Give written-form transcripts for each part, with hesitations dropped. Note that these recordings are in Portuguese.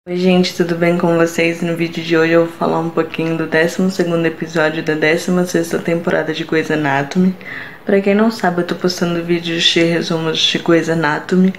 Oi gente, tudo bem com vocês? No vídeo de hoje eu vou falar um pouquinho do 12º episódio da 16ª temporada de Grey's Anatomy. Pra quem não sabe, eu tô postando vídeos de resumos de Grey's Anatomy,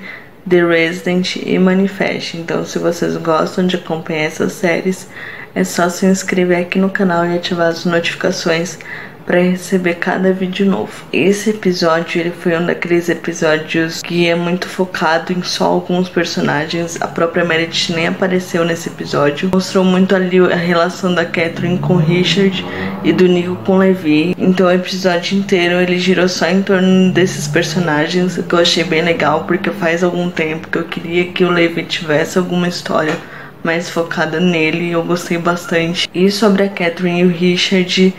The Resident e Manifest. Então se vocês gostam de acompanhar essas séries, é só se inscrever aqui no canal e ativar as notificações para receber cada vídeo novo. Esse episódio ele foi um daqueles episódios que é muito focado em só alguns personagens. A própria Meredith nem apareceu nesse episódio. Mostrou muito ali a relação da Catherine com o Richard e do Nico com o Levi. Então o episódio inteiro ele girou só em torno desses personagens, o que eu achei bem legal, porque faz algum tempo que eu queria que o Levi tivesse alguma história mais focada nele e eu gostei bastante. E sobre a Catherine e o Richard,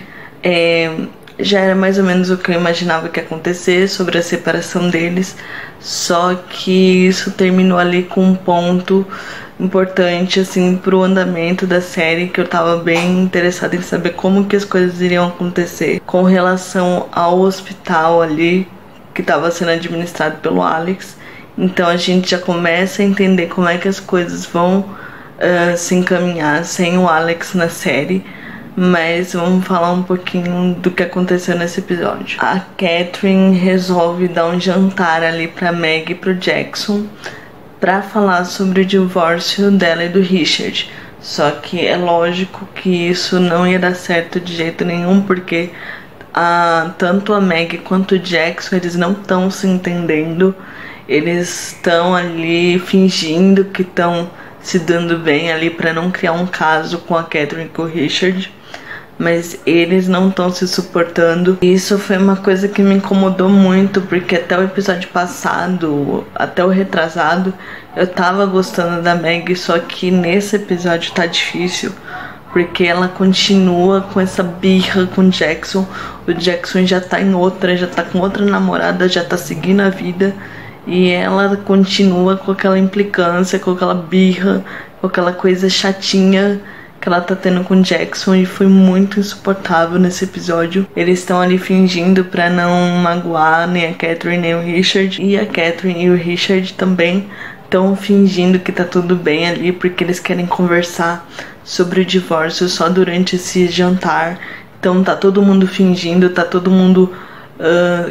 já era mais ou menos o que eu imaginava que ia acontecer sobre a separação deles, só que isso terminou ali com um ponto importante assim pro andamento da série, que eu tava bem interessada em saber como que as coisas iriam acontecer com relação ao hospital ali que estava sendo administrado pelo Alex. Então a gente já começa a entender como é que as coisas vão se encaminhar sem o Alex na série. Mas vamos falar um pouquinho do que aconteceu nesse episódio. A Catherine resolve dar um jantar ali pra Meg e pro Jackson pra falar sobre o divórcio dela e do Richard. Só que é lógico que isso não ia dar certo de jeito nenhum, porque tanto a Meg quanto o Jackson, eles não estão se entendendo. Eles estão ali fingindo que estão se dando bem ali pra não criar um caso com a Catherine e com o Richard, mas eles não estão se suportando. Isso foi uma coisa que me incomodou muito, porque até o episódio passado, até o retrasado, eu tava gostando da Meg, só que nesse episódio tá difícil, porque ela continua com essa birra com o Jackson. O Jackson já tá em outra, já tá com outra namorada, já tá seguindo a vida, e ela continua com aquela implicância, com aquela birra, com aquela coisa chatinha que ela tá tendo com o Jackson, e foi muito insuportável nesse episódio. Eles estão ali fingindo pra não magoar nem a Catherine nem o Richard, e a Catherine e o Richard também estão fingindo que tá tudo bem ali, porque eles querem conversar sobre o divórcio só durante esse jantar. Então tá todo mundo fingindo, tá todo mundo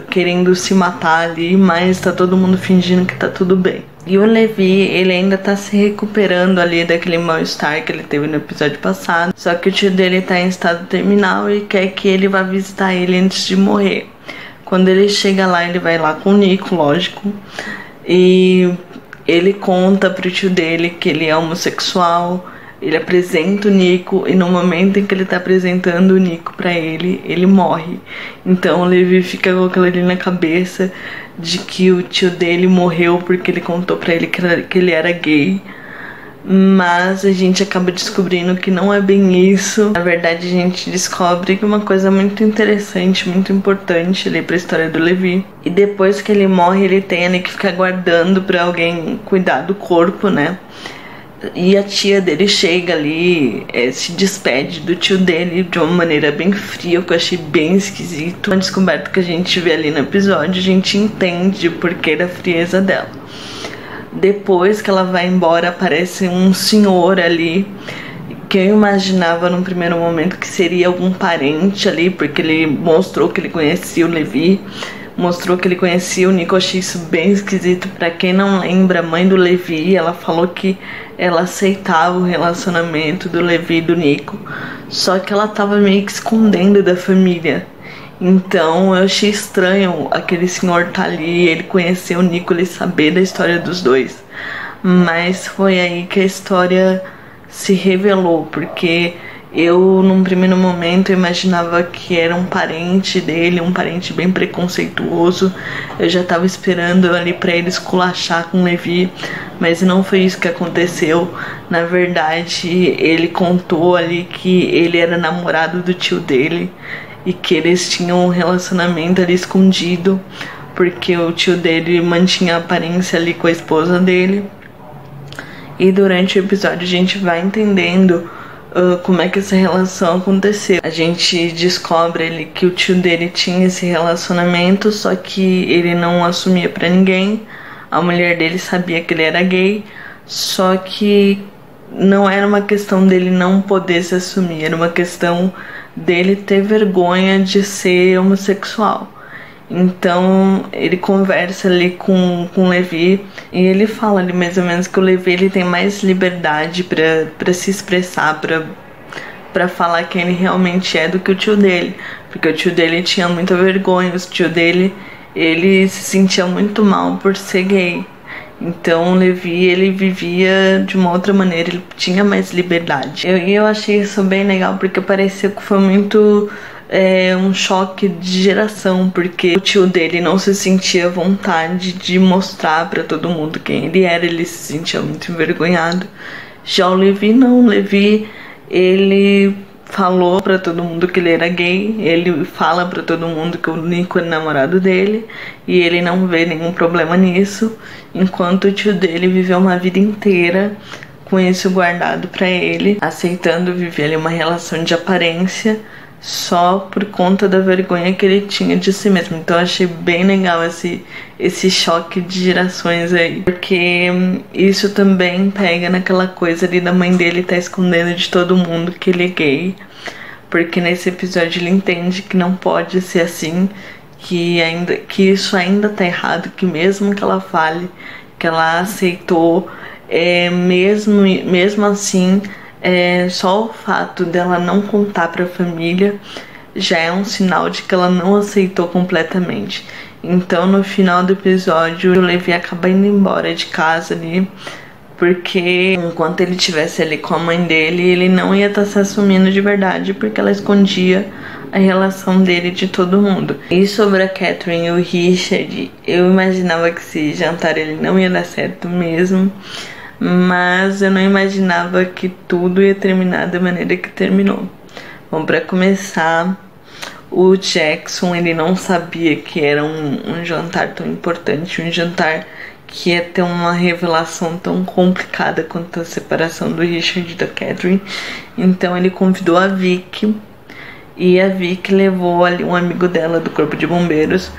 querendo se matar ali, mas tá todo mundo fingindo que tá tudo bem. E o Levi, ele ainda tá se recuperando ali daquele mal-estar que ele teve no episódio passado, só que o tio dele tá em estado terminal e quer que ele vá visitar ele antes de morrer. Quando ele chega lá, ele vai lá com o Nico, lógico, e ele conta pro tio dele que ele é homossexual. Ele apresenta o Nico, e no momento em que ele tá apresentando o Nico pra ele, ele morre. Então o Levi fica com aquilo ali na cabeça de que o tio dele morreu porque ele contou pra ele que ele era gay. Mas a gente acaba descobrindo que não é bem isso. Na verdade, a gente descobre que uma coisa muito interessante, muito importante ali pra história do Levi. E depois que ele morre, ele tem ali que ficar guardando pra alguém cuidar do corpo, né? E a tia dele chega ali, se despede do tio dele de uma maneira bem fria, que eu achei bem esquisito. Uma descoberta que a gente vê ali no episódio, a gente entende o porquê da frieza dela. Depois que ela vai embora, aparece um senhor ali, que eu imaginava num primeiro momento que seria algum parente ali, porque ele mostrou que ele conhecia o Levi, mostrou que ele conhecia o Nico. Eu achei isso bem esquisito. Pra quem não lembra, a mãe do Levi, ela falou que ela aceitava o relacionamento do Levi e do Nico, só que ela tava meio que escondendo da família. Então eu achei estranho aquele senhor tá ali, ele conhecer o Nico, ele saber da história dos dois. Mas foi aí que a história se revelou, porque eu, num primeiro momento, imaginava que era um parente dele, um parente bem preconceituoso. Eu já tava esperando ali pra ele esculachar com o Levi, mas não foi isso que aconteceu. Na verdade, ele contou ali que ele era namorado do tio dele e que eles tinham um relacionamento ali escondido, porque o tio dele mantinha a aparência ali com a esposa dele. E durante o episódio a gente vai entendendo como é que essa relação aconteceu. A gente descobre ali que o tio dele tinha esse relacionamento, só que ele não assumia pra ninguém. A mulher dele sabia que ele era gay, só que não era uma questão dele não poder se assumir, era uma questão dele ter vergonha de ser homossexual. Então ele conversa ali com o Levi e ele fala ali mais ou menos que o Levi ele tem mais liberdade para se expressar, para falar quem ele realmente é do que o tio dele, porque o tio dele tinha muita vergonha, o tio dele ele se sentia muito mal por ser gay. Então o Levi ele vivia de uma outra maneira, ele tinha mais liberdade. Eu achei isso bem legal porque pareceu que foi muito um choque de geração, porque o tio dele não se sentia à vontade de mostrar pra todo mundo quem ele era, ele se sentia muito envergonhado. Já o Levi não, o Levi ele falou pra todo mundo que ele era gay, ele fala pra todo mundo que o Nico é namorado dele e ele não vê nenhum problema nisso, enquanto o tio dele viveu uma vida inteira com isso guardado pra ele, aceitando viver ali uma relação de aparência só por conta da vergonha que ele tinha de si mesmo. Então eu achei bem legal esse choque de gerações aí, porque isso também pega naquela coisa ali da mãe dele tá escondendo de todo mundo que ele é gay, porque nesse episódio ele entende que não pode ser assim, que isso ainda tá errado, que mesmo que ela fale que ela aceitou, mesmo assim, só o fato dela não contar pra família já é um sinal de que ela não aceitou completamente. Então no final do episódio o Levi acaba indo embora de casa ali, porque enquanto ele estivesse ali com a mãe dele, ele não ia estar se assumindo de verdade, porque ela escondia a relação dele de todo mundo. E sobre a Catherine e o Richard, eu imaginava que esse jantar ele não ia dar certo mesmo, mas eu não imaginava que tudo ia terminar da maneira que terminou. Bom, para começar, o Jackson ele não sabia que era um jantar tão importante, um jantar que ia ter uma revelação tão complicada quanto a separação do Richard e da Catherine. Então ele convidou a Vicky, e a Vicky levou ali um amigo dela do corpo de bombeiros,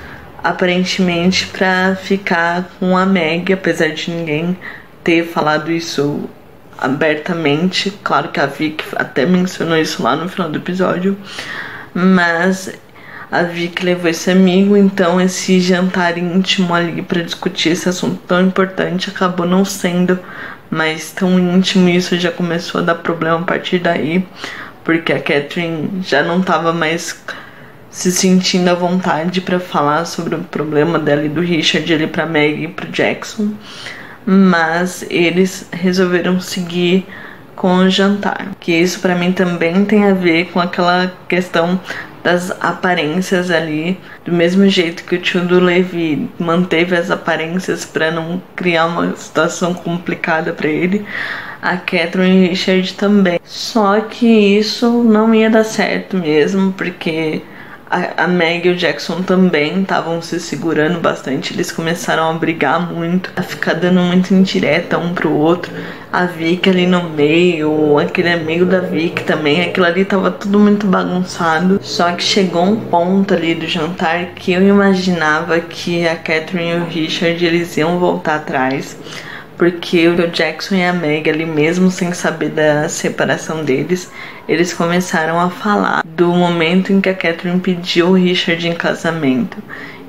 aparentemente para ficar com a Meg, apesar de ninguém ter falado isso abertamente. Claro que a Vicky até mencionou isso lá no final do episódio, mas a Vicky levou esse amigo, então esse jantar íntimo ali para discutir esse assunto tão importante acabou não sendo mais tão íntimo, e isso já começou a dar problema a partir daí, porque a Catherine já não estava mais se sentindo à vontade para falar sobre o problema dela e do Richard ali para Meg e pro Jackson. Mas eles resolveram seguir com o jantar, que isso pra mim também tem a ver com aquela questão das aparências ali, do mesmo jeito que o tio do Levi manteve as aparências para não criar uma situação complicada para ele, a Catherine e o Richard também. Só que isso não ia dar certo mesmo, porque a Meg e o Jackson também estavam se segurando bastante. Eles começaram a brigar muito, a ficar dando muito indireta um pro outro. A Vicky ali no meio, aquele amigo da Vicky também, aquilo ali tava tudo muito bagunçado. Só que chegou um ponto ali do jantar que eu imaginava que a Catherine e o Richard eles iam voltar atrás, porque o Jackson e a Meg ali, mesmo sem saber da separação deles, eles começaram a falar do momento em que a Catherine pediu o Richard em casamento.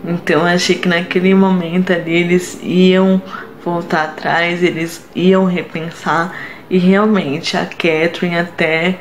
Então eu achei que naquele momento ali eles iam voltar atrás, eles iam repensar, e realmente a Catherine até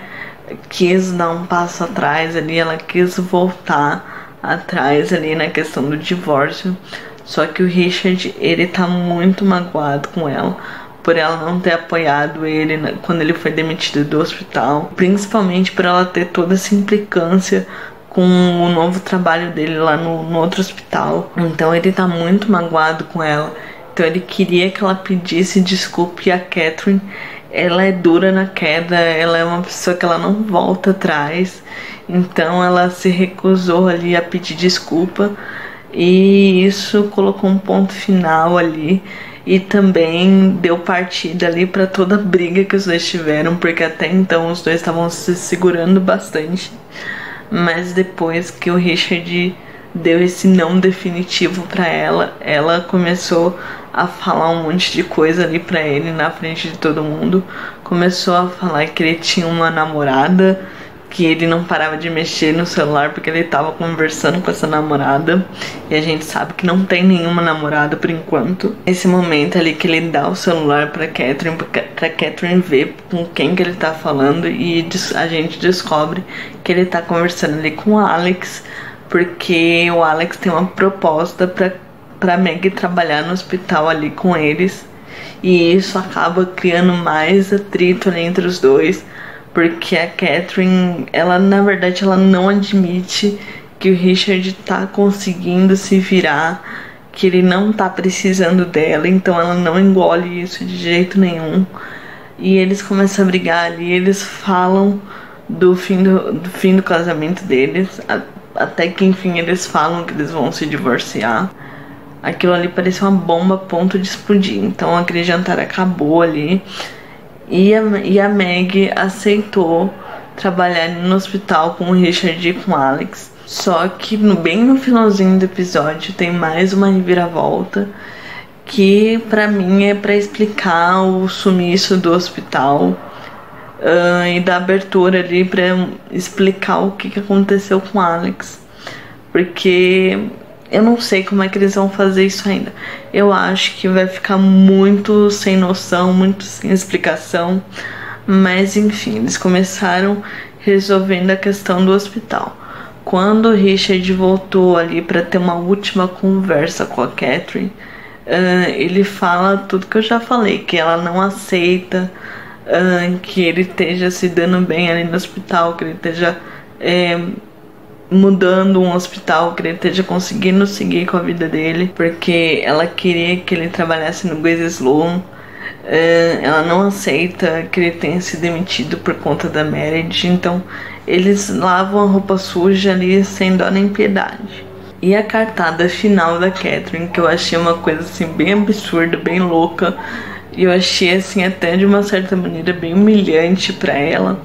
quis dar um passo atrás ali, ela quis voltar atrás ali na questão do divórcio. Só que o Richard, ele tá muito magoado com ela, por ela não ter apoiado ele quando ele foi demitido do hospital, principalmente por ela ter toda essa implicância com o novo trabalho dele lá no outro hospital. Então ele tá muito magoado com ela, então ele queria que ela pedisse desculpa, e a Catherine, ela é dura na queda, ela é uma pessoa que ela não volta atrás, então ela se recusou ali a pedir desculpa. E isso colocou um ponto final ali, e também deu partida ali para toda a briga que os dois tiveram, porque até então os dois estavam se segurando bastante, mas depois que o Richard deu esse não definitivo para ela, ela começou a falar um monte de coisa ali para ele na frente de todo mundo, começou a falar que ele tinha uma namorada, que ele não parava de mexer no celular porque ele tava conversando com essa namorada. E a gente sabe que não tem nenhuma namorada por enquanto. Nesse momento ali que ele dá o celular pra Catherine ver com quem que ele tá falando. E a gente descobre que ele tá conversando ali com o Alex, porque o Alex tem uma proposta pra Maggie trabalhar no hospital ali com eles. E isso acaba criando mais atrito ali entre os dois, porque a Catherine, ela na verdade ela não admite que o Richard tá conseguindo se virar, que ele não tá precisando dela, então ela não engole isso de jeito nenhum. E eles começam a brigar ali, eles falam do fim do casamento deles, até que enfim eles falam que eles vão se divorciar. Aquilo ali parecia uma bomba a ponto de explodir, então aquele jantar acabou ali. E a Maggie aceitou trabalhar no hospital com o Richard e com o Alex. Só que bem no finalzinho do episódio tem mais uma reviravolta, que pra mim é pra explicar o sumiço do hospital, e da abertura ali pra explicar o que aconteceu com o Alex. Porque eu não sei como é que eles vão fazer isso ainda. Eu acho que vai ficar muito sem noção, muito sem explicação. Mas enfim, eles começaram resolvendo a questão do hospital. Quando o Richard voltou ali para ter uma última conversa com a Catherine, ele fala tudo que eu já falei, que ela não aceita que ele esteja se dando bem ali no hospital, que ele esteja mudando um hospital, que ele esteja conseguindo seguir com a vida dele, porque ela queria que ele trabalhasse no Grace Sloan. Ela não aceita que ele tenha se demitido por conta da Meredith, então eles lavam a roupa suja ali sem dó nem piedade. E a cartada final da Catherine, que eu achei uma coisa assim bem absurda, bem louca, e eu achei assim até de uma certa maneira bem humilhante pra ela,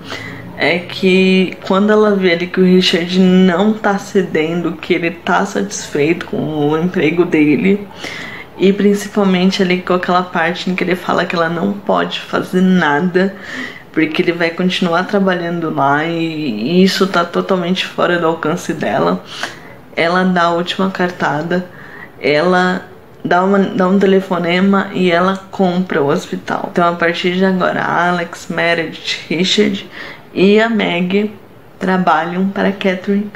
é que quando ela vê ali que o Richard não tá cedendo, que ele tá satisfeito com o emprego dele, e principalmente ali com aquela parte em que ele fala que ela não pode fazer nada, porque ele vai continuar trabalhando lá e isso tá totalmente fora do alcance dela, ela dá a última cartada, ela dá um telefonema e ela compra o hospital. Então a partir de agora, Alex, Meredith, Richard e a Maggie trabalham para Catherine,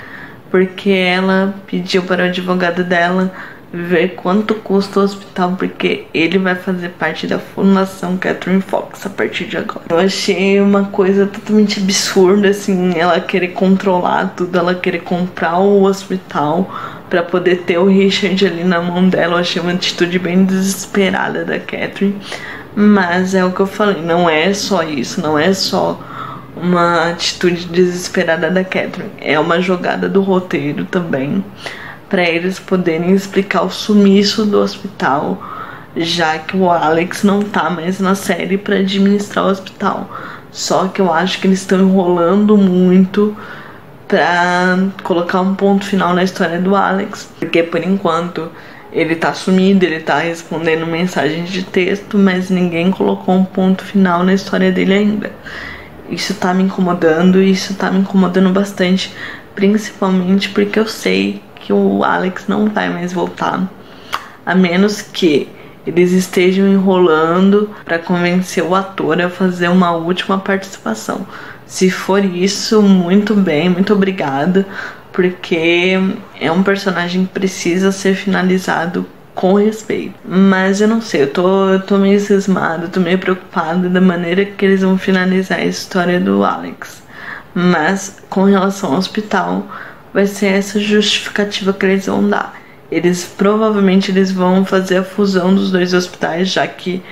porque ela pediu para o advogado dela ver quanto custa o hospital, porque ele vai fazer parte da Fundação Catherine Fox a partir de agora. Eu achei uma coisa totalmente absurda, assim, ela querer controlar tudo, ela querer comprar o hospital para poder ter o Richard ali na mão dela. Eu achei uma atitude bem desesperada da Catherine, mas é o que eu falei, não é só isso, não é só uma atitude desesperada da Catherine, é uma jogada do roteiro também, para eles poderem explicar o sumiço do hospital, já que o Alex não tá mais na série para administrar o hospital. Só que eu acho que eles estão enrolando muito para colocar um ponto final na história do Alex, porque por enquanto ele tá sumido, ele tá respondendo mensagens de texto, mas ninguém colocou um ponto final na história dele ainda. Isso tá me incomodando, isso tá me incomodando bastante, principalmente porque eu sei que o Alex não vai mais voltar, a menos que eles estejam enrolando para convencer o ator a fazer uma última participação. Se for isso, muito bem, muito obrigada, porque é um personagem que precisa ser finalizado com respeito. Mas eu não sei, eu tô meio cismada, tô meio preocupada da maneira que eles vão finalizar a história do Alex. Mas com relação ao hospital, vai ser essa justificativa que eles vão dar. Provavelmente eles vão fazer a fusão dos dois hospitais, já que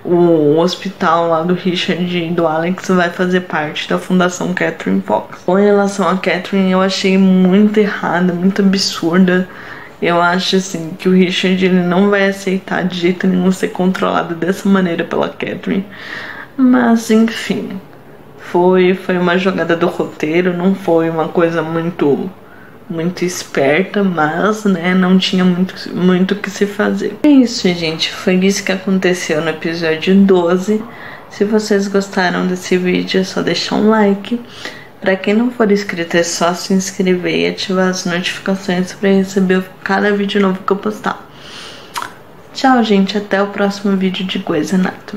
o hospital lá do Richard e do Alex vai fazer parte da Fundação Catherine Fox. Com relação a Catherine, eu achei muito errada, muito absurda. Eu acho assim que o Richard ele não vai aceitar de jeito nenhum ser controlado dessa maneira pela Catherine. Mas enfim, foi uma jogada do roteiro, não foi uma coisa muito esperta, mas né, não tinha muito o que se fazer. É isso, gente, foi isso que aconteceu no episódio 12. Se vocês gostaram desse vídeo, é só deixar um like. Pra quem não for inscrito, é só se inscrever e ativar as notificações pra receber cada vídeo novo que eu postar. Tchau, gente. Até o próximo vídeo de Grey's Anatomy.